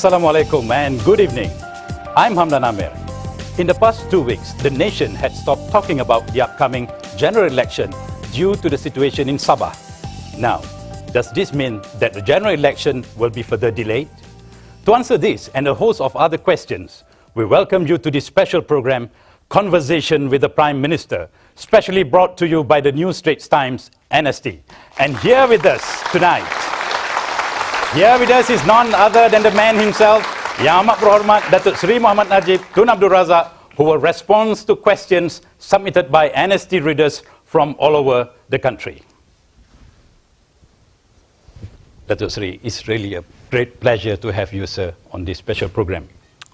Assalamualaikum and good evening. I'm Hamdan Amir. In the past 2 weeks, the nation had stopped talking about the upcoming general election due to the situation in Saba. Now, does this mean that the general election will be further delayed? To answer this and a host of other questions, we welcome you to this special program, Conversation with the Prime Minister, specially brought to you by the New Straits Times NST. And here with us tonight, is none other than the man himself, Yang Amat Berhormat Datuk Seri Muhammad Najib Tun Abdul Razak, who will respond to questions submitted by NST readers from all over the country. Datuk Seri, it's really a great pleasure to have you, sir, on this special program.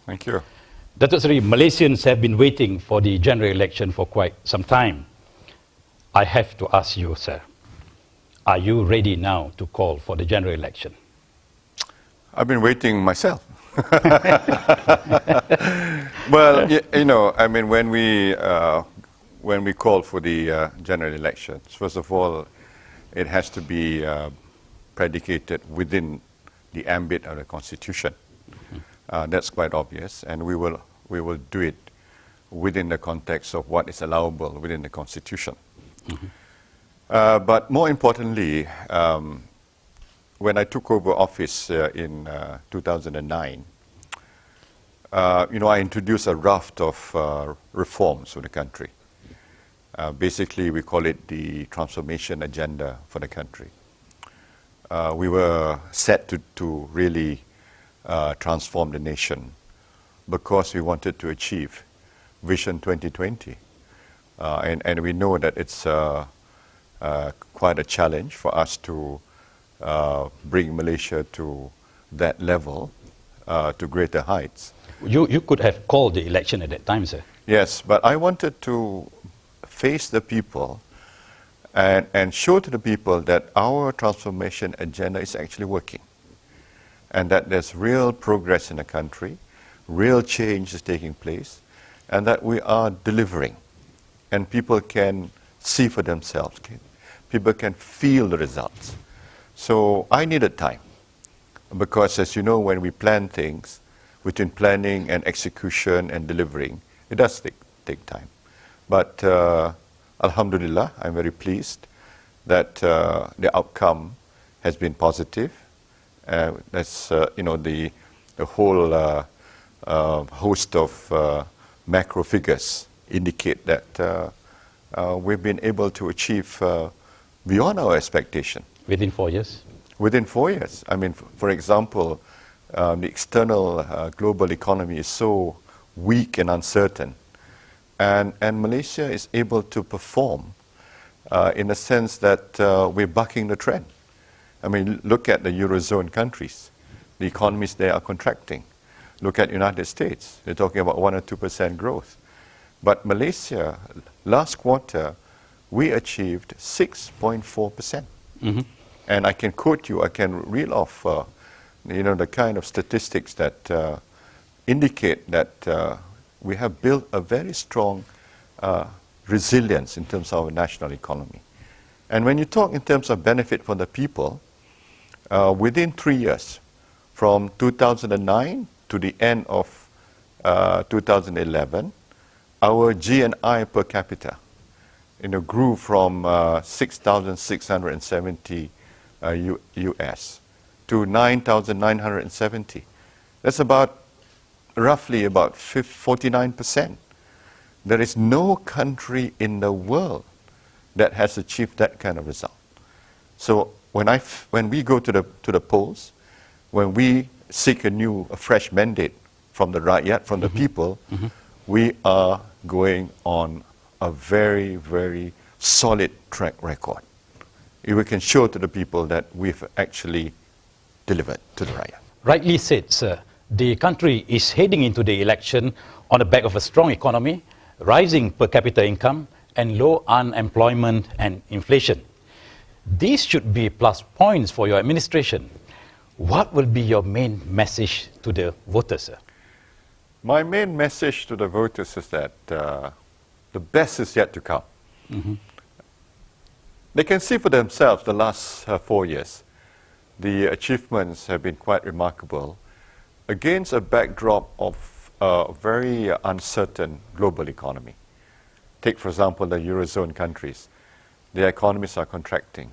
Thank you. Datuk Seri, Malaysians have been waiting for the general election for quite some time. I have to ask you, sir, are you ready now to call for the general election? I've been waiting myself. Well, you know, I mean, when we call for the general elections, first of all, it has to be predicated within the ambit of the Constitution. That's quite obvious, and we will do it within the context of what is allowable within the Constitution. But more importantly, when I took over office in 2009, you know, I introduced a raft of reforms for the country. Basically, we call it the transformation agenda for the country. We were set to really transform the nation because we wanted to achieve Vision 2020. And we know that it's quite a challenge for us to bring Malaysia to that level, to greater heights. You could have called the election at that time, sir. Yes, but I wanted to face the people and show to the people that our transformation agenda is actually working, and that there's real progress in the country, real change is taking place, and that we are delivering, and people can see for themselves, people can feel the results. So I needed time, because as you know, when we plan things, between planning and execution and delivering, it does take time. But Alhamdulillah, I'm very pleased that the outcome has been positive. That's you know, the whole host of macro figures indicate that we've been able to achieve beyond our expectation. Within 4 years? Within 4 years. I mean, for example, the external global economy is so weak and uncertain. And Malaysia is able to perform in a sense that we're bucking the trend. I mean, look at the Eurozone countries. The economies there are contracting. Look at United States. They're talking about 1 or 2% growth. But Malaysia, last quarter, we achieved 6.4%. And I can quote you, I can reel off, you know, the kind of statistics that indicate that we have built a very strong resilience in terms of our national economy. And when you talk in terms of benefit for the people, within 3 years, from 2009 to the end of 2011, our GNI per capita, you know, grew from 6,670 US to 9,970. That's roughly about 49%. There is no country in the world that has achieved that kind of result. So when we go to the polls, when we seek a fresh mandate from the rakyat, from the people, we are going on a very, very solid track record. We can show to the people that we've actually delivered to the rakyat. Rightly said, sir. The country is heading into the election on the back of a strong economy, rising per capita income, and low unemployment and inflation. These should be plus points for your administration. What will be your main message to the voters, sir? My main message to the voters is that the best is yet to come. They can see for themselves the last 4 years. The achievements have been quite remarkable. against a backdrop of a very uncertain global economy. Take, for example, the Eurozone countries. Their economies are contracting.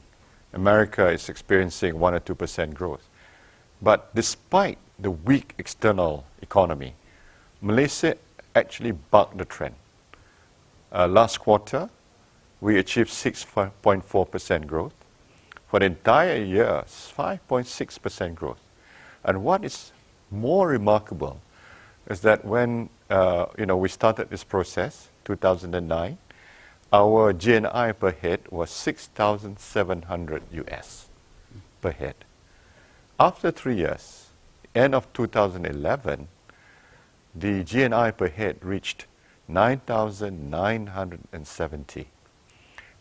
America is experiencing 1 or 2% growth. But despite the weak external economy, Malaysia actually bucked the trend. Last quarter, we achieved 6.4% growth. For the entire year, 5.6% growth. And what is more remarkable is that when we started this process, 2009, our GNI per head was 6,700 US per head. After 3 years, end of 2011, the GNI per head reached 9,970.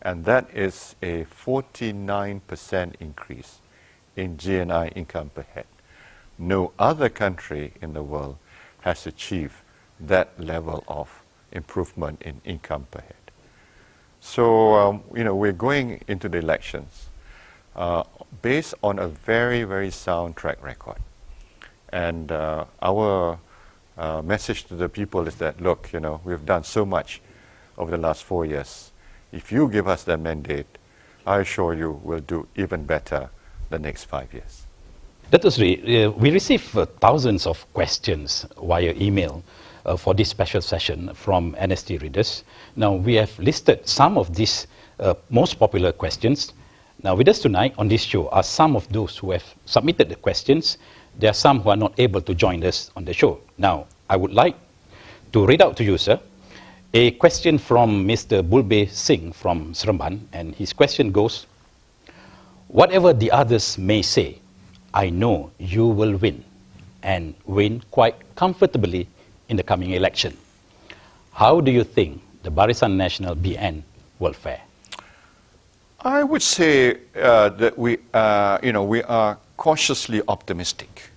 And that is a 49% increase in GNI income per head. No other country in the world has achieved that level of improvement in income per head. So, we're going into the elections based on a very, very sound track record. And our message to the people is that, look, we've done so much over the last 4 years. If you give us that mandate, I assure you we'll do even better the next 5 years. Datuk Sri, we receive thousands of questions via email for this special session from NST readers. Now, we have listed some of these most popular questions. Now, with us tonight on this show are some of those who have submitted the questions. There are some who are not able to join us on the show. Now, I would like to read out to you, sir, a question from Mr. Bulbe Singh from Seremban, and his question goes, whatever the others may say, I know you will win, and win quite comfortably in the coming election. How do you think the Barisan Nasional BN will fare? I would say that we are cautiously optimistic.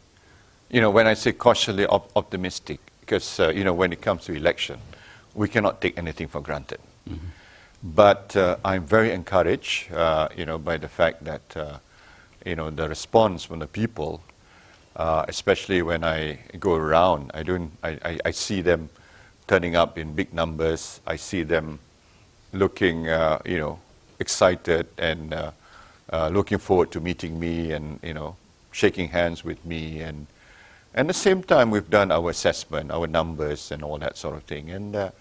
When I say cautiously optimistic, because when it comes to election, we cannot take anything for granted. Mm-hmm. But I'm very encouraged, by the fact that the response from the people, especially when I go around, I see them turning up in big numbers. I see them looking, excited and looking forward to meeting me and shaking hands with me. And at the same time, we've done our assessment, our numbers, and all that sort of thing. And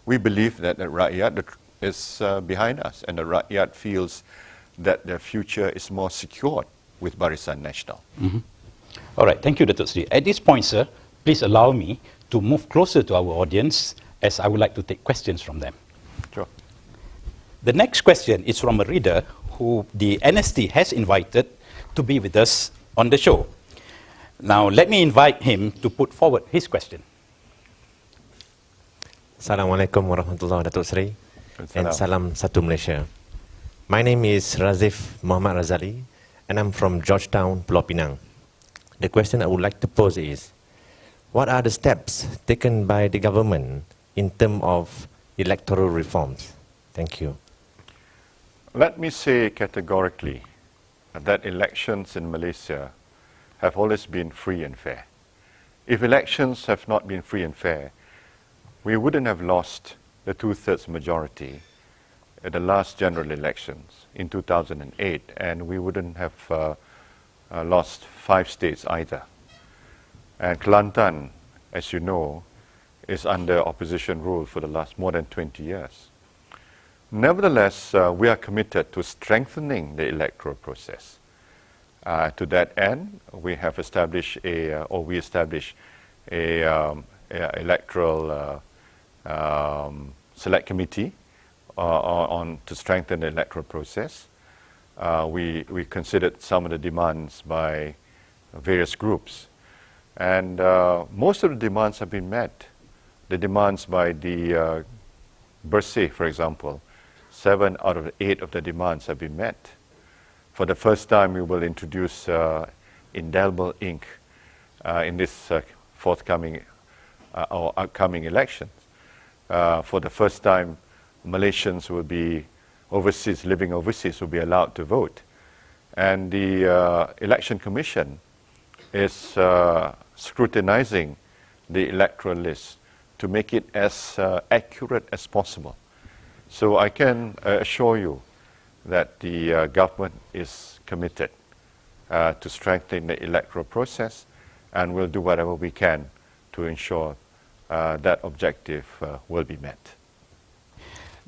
we believe that the Rakyat is behind us, and the Rakyat feels that their future is more secured with Barisan Nasional. Mm-hmm. All right, thank you, Datuk Sri. At this point, sir, please allow me to move closer to our audience, as I would like to take questions from them. Sure. The next question is from a reader who the NST has invited to be with us on the show. Now, let me invite him to put forward his question. Assalamualaikum warahmatullahi wabarakatuh, Datuk Sri. And salam satu Malaysia. My name is Razif Muhammad Razali, and I'm from Georgetown, Pulau Pinang. The question I would like to pose is, what are the steps taken by the government in terms of electoral reforms? Thank you. Let me say categorically that elections in Malaysia have always been free and fair. If elections have not been free and fair, we wouldn't have lost the two-thirds majority at the last general elections in 2008, and we wouldn't have lost 5 states either. And Kelantan, as you know, is under opposition rule for the last more than 20 years. Nevertheless, we are committed to strengthening the electoral process. To that end, we have established a electoral select committee to strengthen the electoral process. We considered some of the demands by various groups, and most of the demands have been met. The demands by the Bersih, for example, 7 out of 8 of the demands have been met. For the first time, we will introduce indelible ink in this forthcoming or upcoming elections. For the first time, Malaysians will be living overseas will be allowed to vote. And the Election Commission is scrutinizing the electoral list to make it as accurate as possible. So I can assure you that the government is committed to strengthen the electoral process, and will do whatever we can to ensure that objective will be met.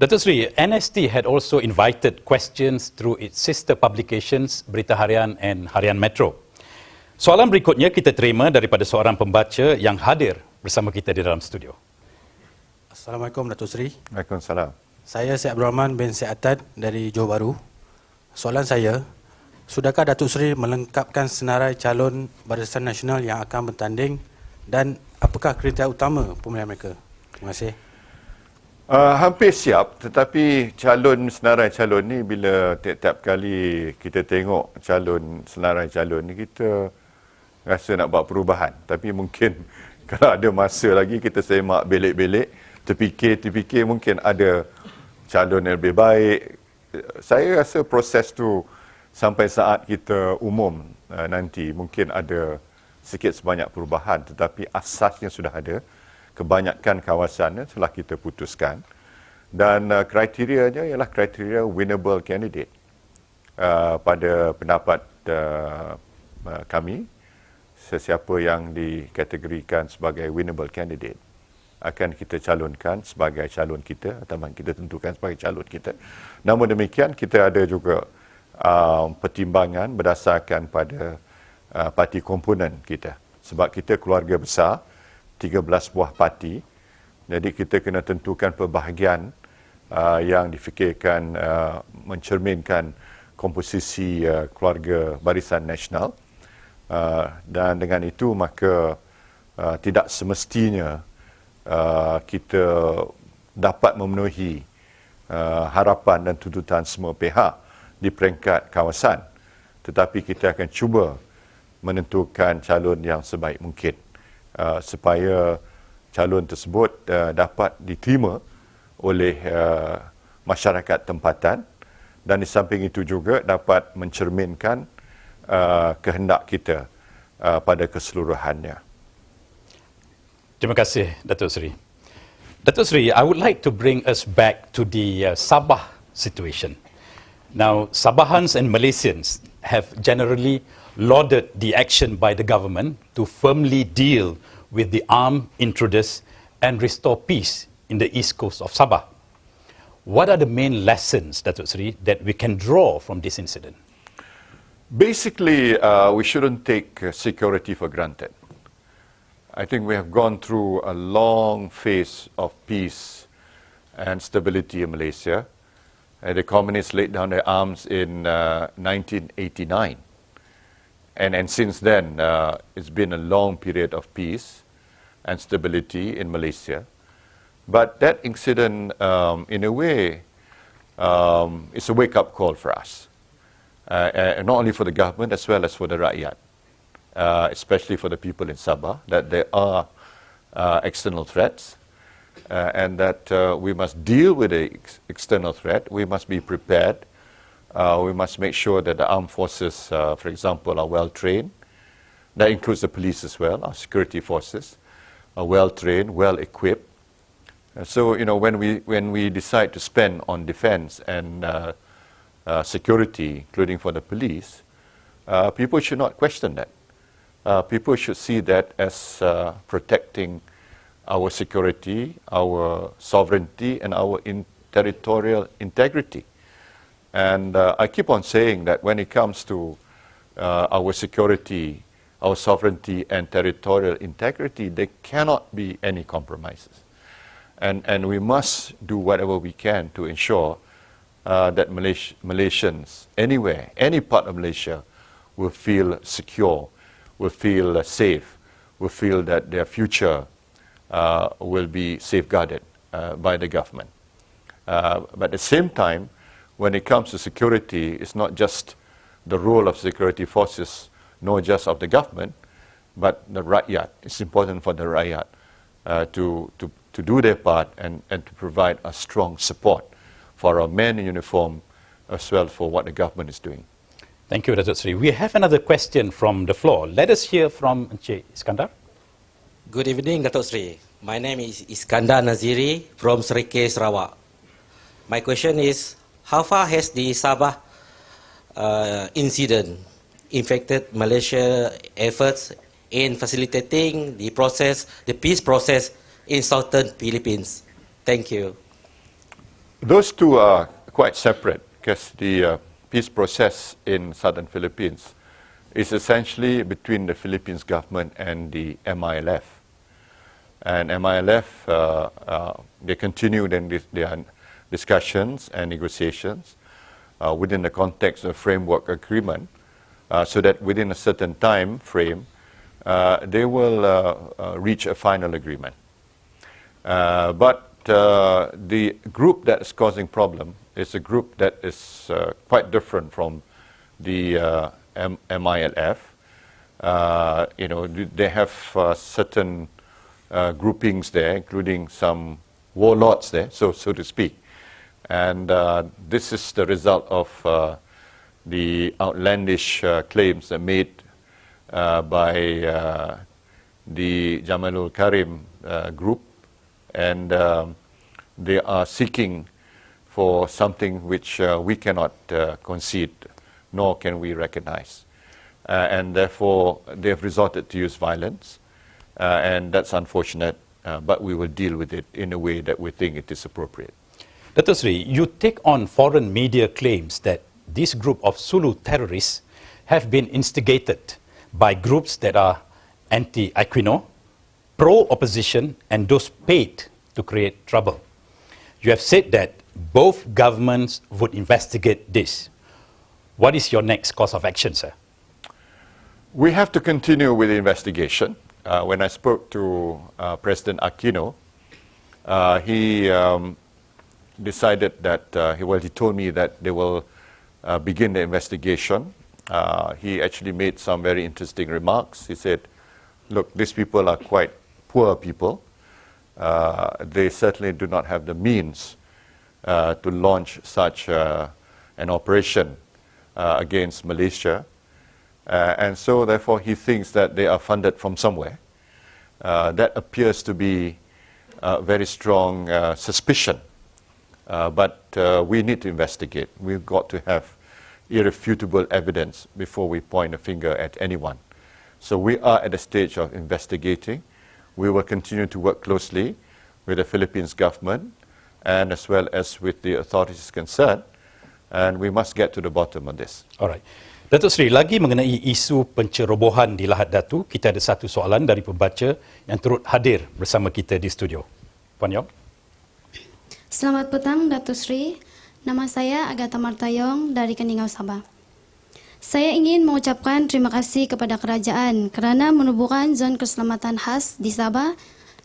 Datuk Seri, NST had also invited questions through its sister publications, Berita Harian and Harian Metro. Soalan berikutnya kita terima daripada seorang pembaca yang hadir bersama kita di dalam studio. Assalamualaikum Datuk Seri. Waalaikumsalam. Saya Syed Abdul Rahman bin Syed Attad dari Johor Bahru. Soalan saya, sudahkah Datuk Seri melengkapkan senarai calon Barisan Nasional yang akan bertanding dan apakah kriteria utama pemilihan mereka? Terima kasih. Hampir siap, tetapi senarai calon ni bila tiap-tiap kali kita tengok senarai calon ni, kita rasa nak buat perubahan. Tapi mungkin kalau ada masa lagi, kita semak belik-belik, terfikir mungkin ada calon yang lebih baik. Saya rasa proses tu sampai saat kita umum nanti mungkin ada sikit sebanyak perubahan, tetapi asasnya sudah ada. Kebanyakan kawasannya telah kita putuskan, dan kriterianya ialah kriteria winnable candidate. Pada pendapat kami, sesiapa yang dikategorikan sebagai winnable candidate akan kita calonkan sebagai calon kita, atau kita tentukan sebagai calon kita. Namun demikian, kita ada juga pertimbangan berdasarkan pada parti komponen kita. Sebab kita keluarga besar, 13 buah parti, jadi kita kena tentukan perbahagian yang difikirkan mencerminkan komposisi keluarga Barisan Nasional, dan dengan itu maka tidak semestinya kita dapat memenuhi harapan dan tuntutan semua pihak di peringkat kawasan, tetapi kita akan cuba menentukan calon yang sebaik mungkin supaya calon tersebut dapat diterima oleh masyarakat tempatan, dan di samping itu juga dapat mencerminkan kehendak kita pada keseluruhannya. Terima kasih, Datuk Seri. Datuk Seri, I would like to bring us back to the Sabah situation. Now, Sabahans and Malaysians have generally lauded the action by the government to firmly deal with the armed intruders and restore peace in the east coast of Sabah. What are the main lessons, Datuk Seri, that we can draw from this incident? Basically, we shouldn't take security for granted. I think we have gone through a long phase of peace and stability in Malaysia. The communists laid down their arms in 1989. And since then, it's been a long period of peace and stability in Malaysia. But that incident, in a way, is a wake-up call for us. Not only for the government, as well as for the rakyat. Especially for the people in Sabah, that there are external threats, and that we must deal with the external threat. We must be prepared. We must make sure that the armed forces, for example, are well trained. That includes the police as well, our security forces, are well trained, well equipped. So, when we decide to spend on defense and security, including for the police, people should not question that. People should see that as protecting our security, our sovereignty, and our territorial integrity. And I keep on saying that when it comes to our security, our sovereignty, and territorial integrity, there cannot be any compromises. And we must do whatever we can to ensure that Malaysians, anywhere, any part of Malaysia, will feel secure, will feel safe, will feel that their future will be safeguarded by the government. But at the same time, when it comes to security, it's not just the role of security forces, nor just of the government, but the rakyat. It's important for the rakyat to do their part and to provide a strong support for our men in uniform, as well for what the government is doing. Thank you, Datuk Seri. We have another question from the floor. Let us hear from Encik Iskandar. Good evening, Datuk Sri. My name is Iskandar Naziri from Serike, Sarawak. My question is, how far has the Sabah incident affected Malaysia efforts in facilitating the peace process in southern Philippines? Thank you. Those two are quite separate because the peace process in southern Philippines is essentially between the Philippines government and the MILF. And MILF, they continue then their discussions and negotiations within the context of framework agreement so that within a certain time frame, they will reach a final agreement. But the group that is causing problem is a group that is quite different from the MILF. They have certain groupings there, including some warlords there, so to speak. And this is the result of the outlandish claims that made by the Jamalul Karim group, and they are seeking for something which we cannot concede, nor can we recognize. And therefore, they have resorted to use violence, and that's unfortunate, but we will deal with it in a way that we think it is appropriate. Dato' Sri, you take on foreign media claims that this group of Sulu terrorists have been instigated by groups that are anti-Aquino, pro-opposition, and those paid to create trouble. You have said that both governments would investigate this. What is your next course of action, sir? We have to continue with the investigation. When I spoke to President Aquino, he decided that, he told me that they will begin the investigation. He actually made some very interesting remarks. He said, look, these people are quite poor people. They certainly do not have the means to launch such an operation against Malaysia. And so therefore he thinks that they are funded from somewhere. That appears to be a very strong suspicion. But we need to investigate. We've got to have irrefutable evidence before we point a finger at anyone. So we are at the stage of investigating. We will continue to work closely with the Philippines government and as well as with the authorities concerned. And we must get to the bottom of this. Alright. Datuk Seri, lagi mengenai isu pencerobohan di Lahad Datu, kita ada satu soalan dari pembaca yang turut hadir bersama kita di studio. Puan Yong. Selamat petang, Datuk Seri. Nama saya Agatha Martayong dari Keningau, Sabah. Saya ingin mengucapkan terima kasih kepada kerajaan kerana menubuhkan zon keselamatan khas di Sabah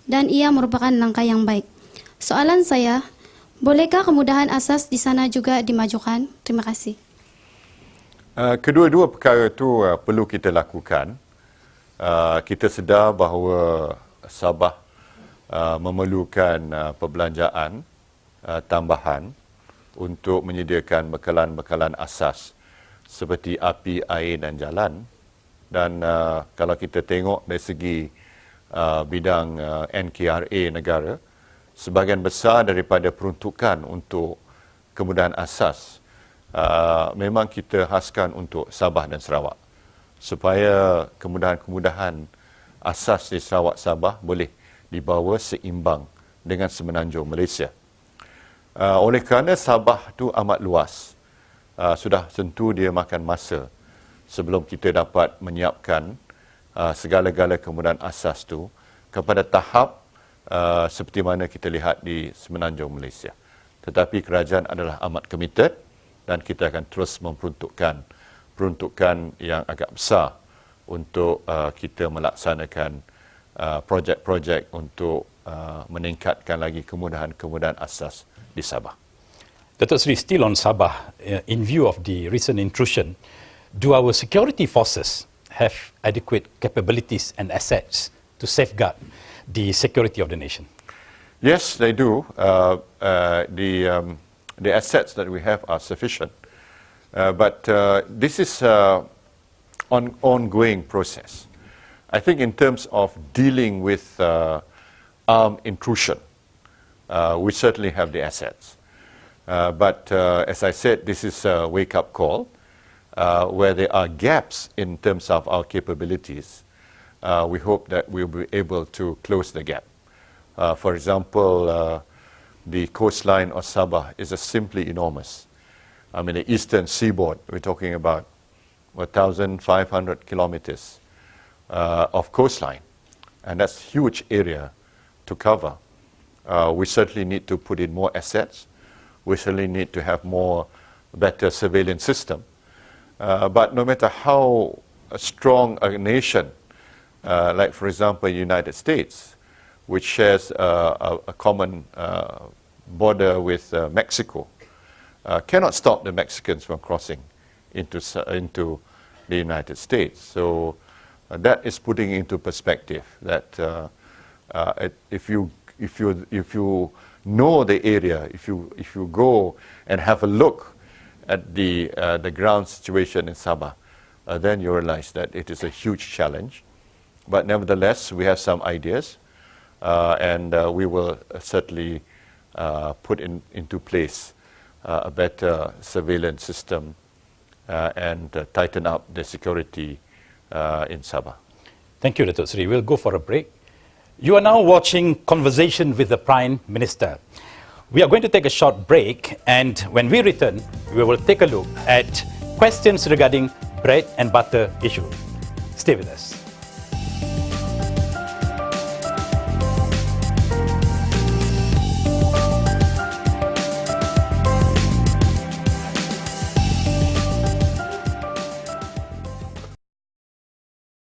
dan ia merupakan langkah yang baik. Soalan saya, bolehkah kemudahan asas di sana juga dimajukan? Terima kasih. Kedua-dua perkara itu perlu kita lakukan. Kita sedar bahawa Sabah memerlukan perbelanjaan tambahan untuk menyediakan bekalan-bekalan asas seperti api, air dan jalan. Dan kalau kita tengok dari segi bidang NKRA negara, sebahagian besar daripada peruntukan untuk kemudahan asas memang kita khaskan untuk Sabah dan Sarawak supaya kemudahan-kemudahan asas di Sarawak Sabah boleh dibawa seimbang dengan semenanjung Malaysia. Oleh kerana Sabah itu amat luas, sudah tentu dia makan masa sebelum kita dapat menyiapkan segala-gala kemudahan asas itu kepada tahap seperti mana kita lihat di semenanjung Malaysia. Tetapi kerajaan adalah amat committed dan kita akan terus memperuntukkan peruntukan yang agak besar untuk kita melaksanakan projek-projek untuk meningkatkan lagi kemudahan-kemudahan asas di Sabah. Datuk Seri, still on Sabah, in view of the recent intrusion, do our security forces have adequate capabilities and assets to safeguard the security of the nation? Yes, they do. The assets that we have are sufficient. But this is an ongoing process. I think in terms of dealing with armed intrusion, we certainly have the assets. But as I said, this is a wake-up call where there are gaps in terms of our capabilities. We hope that we'll be able to close the gap. For example, the coastline of Sabah is simply enormous. I mean, the eastern seaboard, we're talking about 1,500 kilometers of coastline, and that's a huge area to cover. We certainly need to put in more assets. We certainly need to have better surveillance system. But no matter how strong a nation, like for example, the United States, which shares a common border with Mexico, cannot stop the Mexicans from crossing into the United States. So that is putting into perspective that if you know the area, if you go and have a look at the ground situation in Sabah, then you realize that it is a huge challenge. But nevertheless, we have some ideas, and we will certainly put into place a better surveillance system and tighten up the security in Sabah. Thank you, Datuk Seri. We'll go for a break. You are now watching Conversation with the Prime Minister. We are going to take a short break, and when we return, we will take a look at questions regarding bread and butter issue. Stay with us.